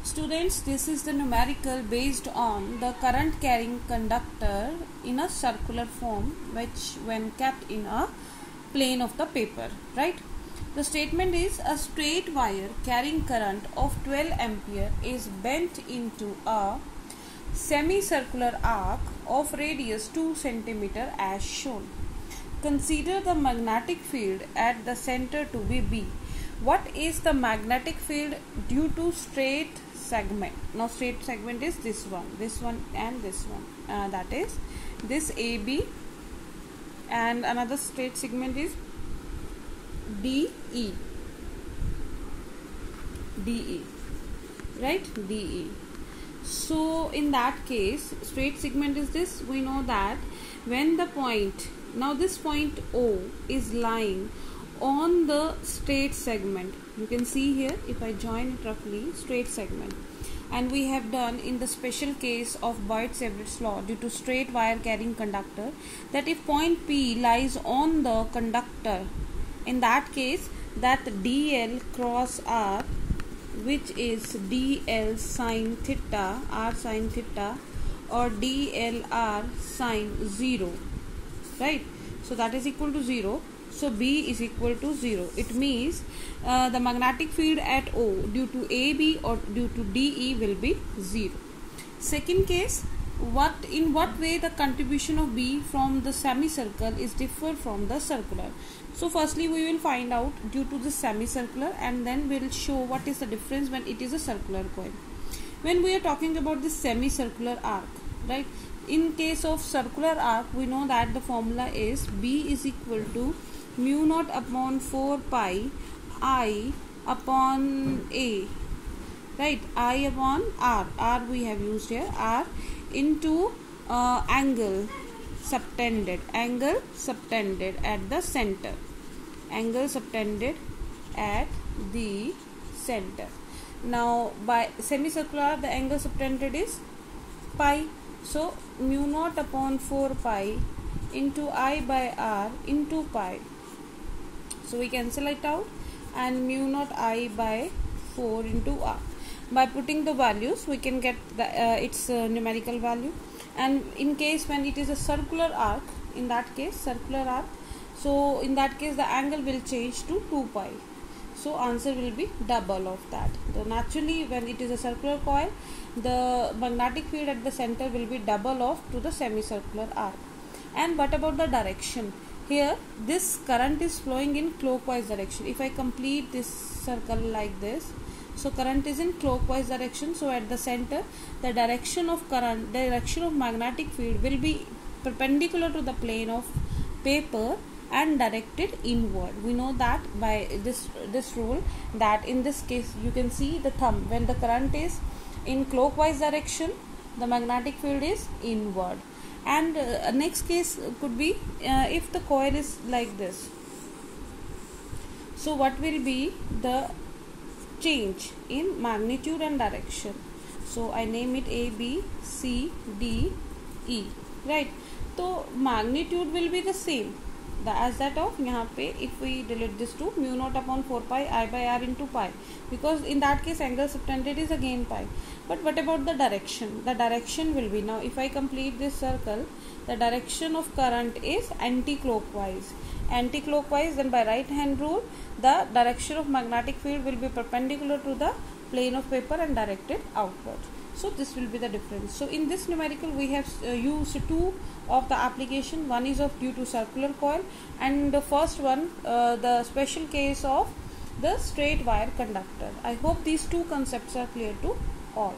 Students, this is the numerical based on the current carrying conductor in a circular form, which when kept in a plane of the paper, right? The statement is a straight wire carrying current of 12 ampere is bent into a semicircular arc of radius 2 cm as shown. Consider the magnetic field at the center to be B. What is the magnetic field due to straight segment? Now straight segment is this one and this one, that is this AB, and another straight segment is DE, right? DE. So in that case, straight segment is this. We know that when the point, now this point O is lying on the straight segment, you can see here, if I join it roughly, straight segment, and we have done in the special case of Boyd-Savitt's law due to straight wire carrying conductor, that if point P lies on the conductor, in that case that DL cross R, which is DL sine theta, R sine theta, or DLR sine 0, right? So that is equal to 0. So B is equal to 0. It means the magnetic field at O due to AB or due to DE will be 0. Second case, in what way the contribution of B from the semicircle is different from the circular. So firstly we will find out due to the semicircular, and then we will show what is the difference when it is a circular coil. When we are talking about the semicircular arc, right? In case of circular arc, we know that the formula is B is equal to mu naught upon 4 pi I upon A, right? I upon R we have used here, R into angle subtended at the center, angle subtended at the center. Now by semicircular, the angle subtended is pi, so mu naught upon 4 pi into I by R into pi. So we cancel it out, and mu naught I by 4 into R. By putting the values, we can get the its numerical value. And in case when it is a circular arc, in that case circular arc, so in that case the angle will change to 2 pi. So answer will be double of that. So naturally, when it is a circular coil, the magnetic field at the center will be double of to the semicircular arc. And what about the direction? Here this current is flowing in clockwise direction. If I complete this circle like this, so current is in clockwise direction. So at the center, the direction of current, direction of magnetic field will be perpendicular to the plane of paper and directed inward. We know that by this rule, that in this case you can see the thumb, when the current is in clockwise direction, the magnetic field is inward. And next case could be if the coil is like this. So what will be the change in magnitude and direction? So I name it A, B, C, D, E, right? So magnitude will be the same as that of यहाँ पे, if we delete this to mu naught upon 4 pi I by R into pi, because in that case angle subtended is again pi. But what about the direction? The direction will be, now if I complete this circle, the direction of current is anti-clockwise, then by right hand rule, the direction of magnetic field will be perpendicular to the plane of paper and directed outward. So this will be the difference. So in this numerical we have used two of the application. One is of due to circular coil, and the first one the special case of the straight wire conductor. I hope these two concepts are clear to all.